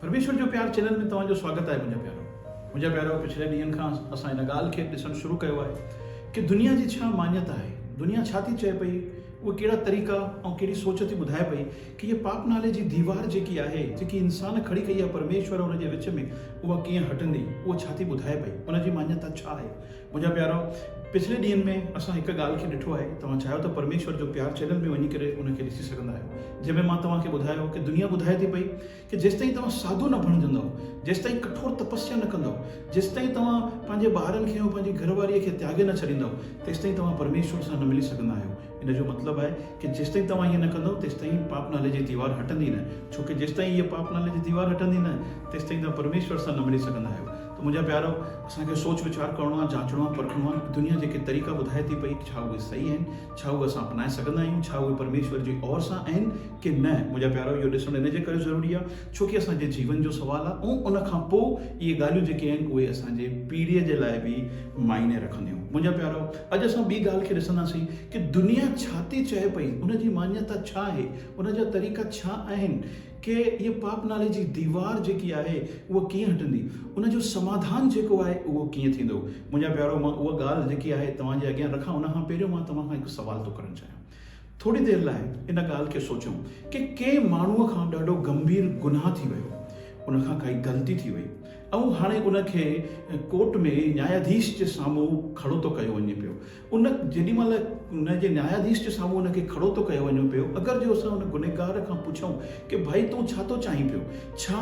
परमेश्वर जो प्यार चैनल में तव्हांजो स्वागत आहे मुंहिंजा प्यारो पिछले ॾींहंनि खां असां हिन ॻाल्हि खे ॾिसणु शुरू कयो आहे कि दुनिया जी छा मान्यता आहे, दुनिया छा थी चए पई, उहे कहिड़ा तरीक़ा ऐं कहिड़ी सोच थी ॿुधाए पई कि ये पाप नाले जी दीवार जेकी आहे, जेकी इंसान खड़ी कई आहे परमेश्वर और उनजे विच में, उहा कीअं हटंदी, उहा छा थी ॿुधाए पई, उनजी मान्यता छा आहे। मुंहिंजा प्यारो पिछले ॾींहंनि में असां हिकु ॻाल्हि खे ॾिठो आहे, तव्हां चाहियो त परमेश्वर जो प्यार चैनल में वञी करे उनखे ॾिसी सघंदा आहियो, जंहिंमें मां तव्हांखे ॿुधायो कि दुनिया ॿुधाए थी पई कि जेसिताईं तव्हां साधू न बणजंदव, जेसिताईं कठोर तपस्या न कंदव, जेसिताईं तव्हां पंहिंजे ॿारनि खे ऐं पंहिंजी घरवारीअ खे त्यागे न छॾींदव, तेसिताईं तव्हां परमेश्वर सां न मिली सघंदा आहियो। इन जो मतिलबु आहे कि जेसिताईं तव्हां ईअं न कंदव तेसिताईं पाप नाले जी दीवार हटंदी न, छोकी जेसिताईं इहा पाप नाले जी दीवार हटंदी न, तेसिताईं तव्हां परमेश्वर सां न मिली सघंदा आहियो। त मुंहिंजा प्यारो, असांखे सोच वीचार करिणो आहे, जांचणो आहे, परखिणो आहे, दुनिया जेके तरीक़ा ॿुधाए थी पई छा उहे सही आहिनि, छा उहे असां अपनाए सघंदा आहियूं, छा उहे परमेश्वर जी ओर सां आहिनि कि न। मुंहिंजा प्यारो, इहो ॾिसणु इन जे करे ज़रूरी आहे छोकी असांजे जीवन जो सुवाल आहे ऐं उन खां पोइ इहे ॻाल्हियूं जेके आहिनि उहे असांजे पीढ़ीअ जे लाइ बि मायने रखंदियूं। मुंहिंजा प्यारो, अॼु असां ॿी ॻाल्हि खे ॾिसंदासीं कि दुनिया छा थी चए पई, उनजी मान्यता छा आहे, उनजा तरीक़ा छा आहिनि कि इहे पाप नाले जी दीवार जेकी आहे उहा कीअं हटंदी, उनजो समाधान जेको आहे उहो कीअं थींदो। मुंहिंजा प्यारो, मां उहा ॻाल्हि जेकी आहे तव्हांजे अॻियां रखां उन खां पहिरियों मां तव्हां खां हिकु सुवाल थो करणु चाहियां। थोरी देरि लाइ इन ॻाल्हि खे सोचूं कि कंहिं माण्हूअ खां ॾाढो गंभीर गुनाह थी वियो, उन खां काई ग़लती थी वई ऐं हाणे उनखे कोर्ट में न्यायाधीश जे साम्हूं खड़ो थो कयो वञे पियो। उन जेॾी महिल उनजे न्यायाधीश जे साम्हूं उनखे खड़ो थो कयो वञे पियो, अगरि जो असां उन गुनहगार खां पुछूं कि भाई तूं छा थो चाहीं पियो, छा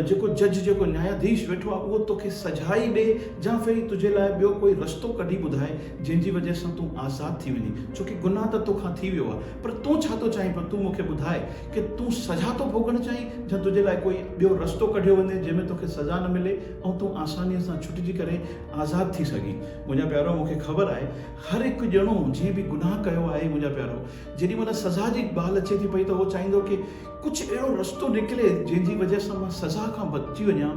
जेको जज जेको न्यायाधीश वेठो आहे उहो तोखे सजा ई ॾे या फिर तुंहिंजे लाइ ॿियो कोई रस्तो कढी ॿुधाए जंहिंजी वजह सां तूं आज़ादु थी वञे, छोकी गुनाह त तोखां थी वियो आहे, पर तूं छा थो चाहीं पियो, तूं मूंखे ॿुधाए कि तूं सजा थो भोगणु चाहीं या तुंहिंजे लाइ कोई ॿियो रस्तो कढियो वञे जंहिंमें तोखे सजा न मिले ऐं तूं आसानीअ सां छुटिजी करे आज़ादु थी सघीं। मुंहिंजा प्यारो, मूंखे ख़बर आहे हर हिकु ॼणो जीअं बि गुनाह कयो आहे, मुंहिंजा प्यारो, जेॾी महिल सज़ा जी ॻाल्हि अचे थी पई त उहो चाहींदो कि कुझु अहिड़ो रस्तो निकिरे जंहिंजी वजह सां मां सज़ा खां बची वञा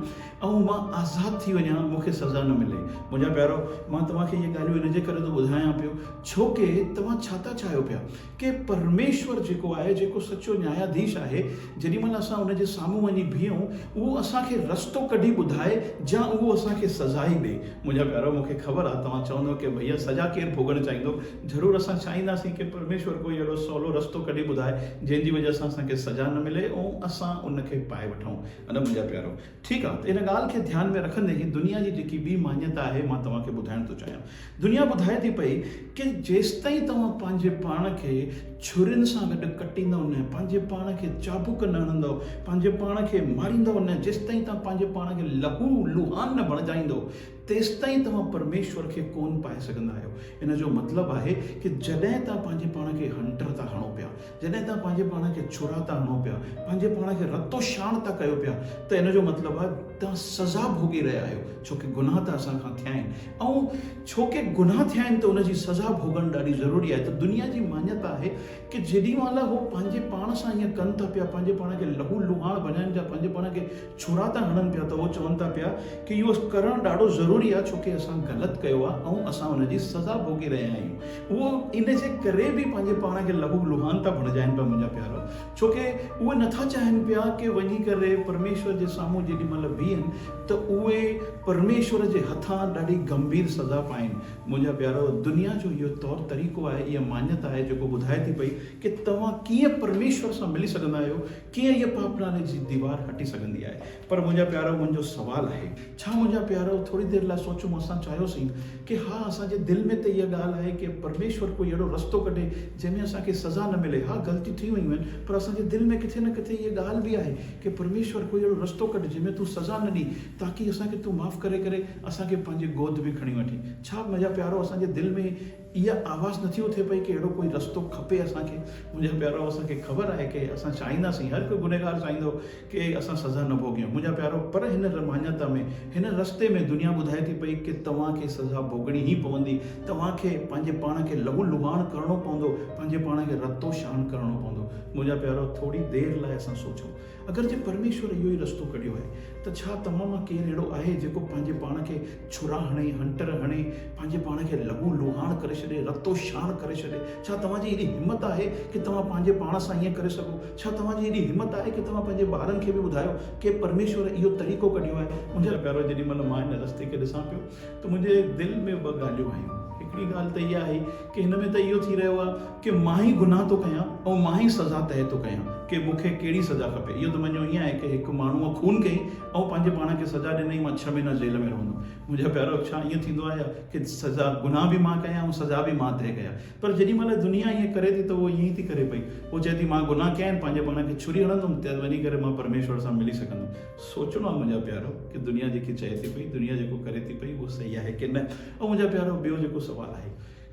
ऐं मां आज़ादु थी वञा, मूंखे सज़ा न मिले। मुंहिंजा प्यारो, मां तव्हांखे इहे ॻाल्हियूं इन जे करे थो ॿुधायां पियो छोकी तव्हां छा था चाहियो पिया कि परमेश्वर जेको आहे, जेको सचो न्यायाधीश आहे, जेॾी महिल असां उनजे साम्हूं वञी बीहूं उहो असांखे रस्तो कढी ॿुधाए या उहो असांखे सज़ा ई ॾे। मुंहिंजा प्यारो, मूंखे ख़बर आहे तव्हां चवंदव कि भैया सज़ा केरु भोगणु चाहींदो, ज़रूरु असां चाहींदासीं कि परमेश्वर कोई अहिड़ो सवलो रस्तो कढी ॿुधाए जंहिंजी वजह सां असांखे सज़ा न मिले ऐं असां उनखे पाए वठूं। अन मुंहिंजा प्यारो, ठीकु आहे, त इन ॻाल्हि खे ध्यान में रखंदे ई दुनिया जी जेकी ॿी मान्यता आहे मां तव्हांखे ॿुधाइण थो चाहियां। दुनिया ॿुधाए थी पई कि जेसिताईं तव्हां पंहिंजे पाण खे छुरियुनि सां गॾु कटींदव न, पंहिंजे पाण खे चाबुक न हणंदव, पंहिंजे पाण खे मारींदव न, जेसिताईं तव्हां पंहिंजे पाण खे लहू लुहान न बणिजाईंदव तेसिताईं तव्हां परमेश्वर खे कोन पाए सघंदा आहियो। इन जो मतिलबु आहे कि जॾहिं तव्हां पंहिंजे पाण खे हंटर था हणो पिया, जॾहिं तव्हां पंहिंजे पाण खे छुरा था हणो पिया, पंहिंजे पाण खे रतो शाण था कयो पिया, त इन जो मतिलबु आहे तव्हां सज़ा भोगी रहिया आहियो, छोकी गुनाह त असां खां थिया आहिनि ऐं छोकी गुनाह थिया आहिनि त उनजी सज़ा भोगणु ॾाढी ज़रूरी आहे। त दुनिया जी मान्यता आहे कि जेॾी महिल उहो पंहिंजे पाण सां ईअं कनि था पिया, पंहिंजे पाण खे लहू लुहाण बणाइनि था, पंहिंजे पाण खे छुरा था हणनि पिया, त उहो चवनि था पिया कि इहो करणु ॾाढो ज़रूरी आहे छोकी असां ग़लति कयो आहे ऐं असां उनजी सज़ा भोगी रहिया आहियूं। उहो इन जे करे बि पंहिंजे पाण खे लहू लुहान था बणिजाइनि पिया, मुंहिंजा प्यारो, छोकी उहे नथा चाहिनि पिया कि वञी करे परमेश्वर जे साम्हूं जेॾी महिल बीहनि त उहे परमेश्वर जे हथां ॾाढी गंभीर सज़ा पाइनि। मुंहिंजा प्यारो, दुनिया जो इहो तौरु तरीक़ो आहे, इहा मान्यता आहे जेको ॿुधाए थी पई कि तव्हां कीअं परमेश्वर सां मिली सघंदा आहियो, कीअं इहा पाप नाले जी दीवार हटी सघंदी आहे। पर मुंहिंजा प्यारो, मुंहिंजो सुवाल आहे, छा मुंहिंजा प्यारो थोरी देरि लाइ सोचूं, असां चाहियोसीं कि हा असांजे दिलि में त इहा ॻाल्हि आहे कि परमेश्वर कोई अहिड़ो रस्तो कढे जंहिंमें असांखे सज़ा न मिले। हा, ग़लती थी वियूं आहिनि, पर असांजे दिलि में किथे न किथे इहा ॻाल्हि बि आहे कि परमेश्वर कोई अहिड़ो रस्तो कढे जंहिंमें तूं सज़ा न ॾी, ताकी असांखे तूं माफ़ु करे करे असांखे पंहिंजे गोद में खणी वठी। छा मुंहिंजा प्यारो असांजे दिलि में इहा आवाज़ नथी थिए पई कि अहिड़ो कोई रस्तो खपे असांखे। मुंहिंजा प्यारो, असांखे ख़बर आहे कि असां चाहींदासीं, हर कोई गुनहगार चाहींदो कि असां सज़ा न भोगियूं, मुंहिंजा प्यारो, पर हिन मान्यता में, हिन रस्ते में दुनिया ॿुधाए थी पई कि तव्हांखे सज़ा भोगणी ई पवंदी, तव्हांखे पंहिंजे पाण खे लहू लुहाण करिणो पवंदो, पंहिंजे पाण खे रतो शान करिणो पवंदो। मुंहिंजा प्यारो, थोरी देरि लाइ असां सोचूं, अगरि जे परमेश्वर इहो ई रस्तो कढियो आहे त छा तव्हां मां केरु अहिड़ो आहे जेको पंहिंजे पाण खे छुरा हणे, हंटर हणे, पंहिंजे पाण खे लहू लुहाण करे छॾे, रतो शान करे छॾे? छा तव्हांजी एॾी हिमत हिमत आहे कि तव्हां पंहिंजे पाण सां ईअं करे सघो? छा तव्हांजी एॾी हिमत आहे कि तव्हां पंहिंजे ॿारनि खे बि ॿुधायो कि परमेश्वर इहो तरीक़ो कढियो आहे? मुंहिंजा प्यारो, जेॾीमहिल मां हिन रस्ते खे ॾिसां पियो त मुंहिंजे दिलि में ॿ ॻाल्हियूं आहियूं। हिकिड़ी ॻाल्हि त इहा आहे कि हिन में त इहो थी रहियो आहे कि मां ई गुनाह थो कयां ऐं मां ई सज़ा तइ थो कयां कि मूंखे कहिड़ी सज़ा खपे। इहो त मञो ईअं आहे कि हिकु माण्हूअ खून कई ऐं पंहिंजे पाण खे सज़ा ॾिनई, मां 6 महीना जेल में रहंदुमि। मुंहिंजा प्यारो, छा ईअं थींदो आहे कि सज़ा गुनाह बि मां कयां ऐं सज़ा बि मां तइ कयां? पर जेॾीमहिल दुनिया ईअं करे थी त उहो ईअं ई थी करे पई। उहो चए थी मां गुनाह कया आहिनि, पंहिंजे पाण खे छुरी हणंदुमि त वञी करे मां परमेश्वर सां मिली सघंदुमि। सोचणो आहे मुंहिंजा प्यारो कि दुनिया जेकी चए थी पई, दुनिया जेको करे थी पई, उहो सही आहे कि न? ऐं मुंहिंजा प्यारो, ॿियो जेको सुवालु आहे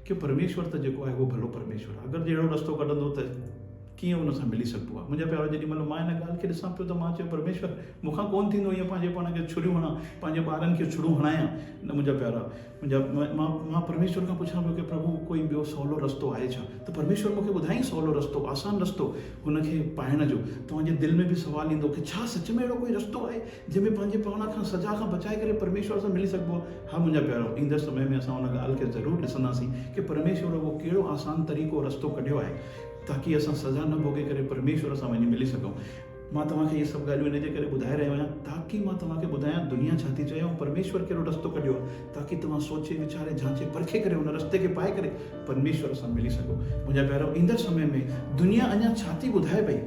कि परमेश्वर त जेको आहे उहो भलो परमेश्वर आहे। अगरि जहिड़ो रस्तो कढंदो त कीअं उन सां मिली सघिबो आहे? मुंहिंजा प्यारो, जेॾीमहिल मां हिन ॻाल्हि खे ॾिसां पियो त मां चयो परमेश्वर, मूंखां कोन थींदो ईअं पंहिंजे पाण खे छुरियूं हणां, पंहिंजे ॿारनि खे छुरियूं हणायां। न मुंहिंजा प्यारा, मां परमेश्वर खां पुछां पियो कि प्रभु कोई ॿियो सवलो रस्तो आहे छा? त परमेश्वर मूंखे ॿुधाई सवलो रस्तो, आसान रस्तो हुनखे पाइण जो। तव्हांजे दिलि में बि सुवालु ईंदो कि छा सच में अहिड़ो कोई रस्तो आहे जंहिंमें पंहिंजे पाण खां सज़ा खां बचाए करे परमेश्वर सां मिली सघिबो आहे? हा मुंहिंजा प्यारो, ईंदड़ समय में असां हुन ॻाल्हि खे ज़रूरु ॾिसंदासीं कि परमेश्वर उहो कहिड़ो आसान तरीक़ो रस्तो कढियो आहे ताकि असां सज़ा न भोगे करे परमेश्वर सां वञी मिली सघूं। मां तव्हांखे इहे सभु ॻाल्हियूं इन जे करे ॿुधाए रहियो आहियां ताकि मां तव्हांखे ॿुधायां दुनिया छा थी चए ऐं परमेश्वर कहिड़ो रस्तो कढियो आहे, ताकि तव्हां सोचे वीचारे जांचे परखे करे उन रस्ते खे पाए करे परमेश्वर सां मिली सघो। मुंहिंजा प्यारो, ईंदड़ समय में दुनिया अञा छा थी ॿुधाए पई,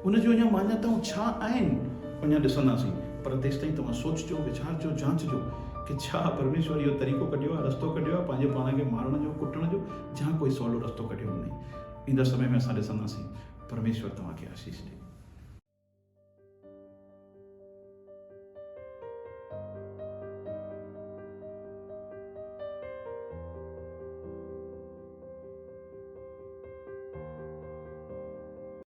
उन जूं अञा मान्यताऊं छा आहिनि, अञा ॾिसंदासीं। पर तेसि ताईं तव्हां सोचिजो, वीचारजो, जांचजो कि छा परमेश्वर इहो तरीक़ो कढियो आहे, रस्तो कढियो आहे पंहिंजे पाण खे मारण जो, कुटण जो, जहाँ कोई सवलो रस्तो कढियो हूंदई। ईंदड़ समय में असां ॾिसंदासीं। परमेश्वर तव्हांखे आशीष ॾे।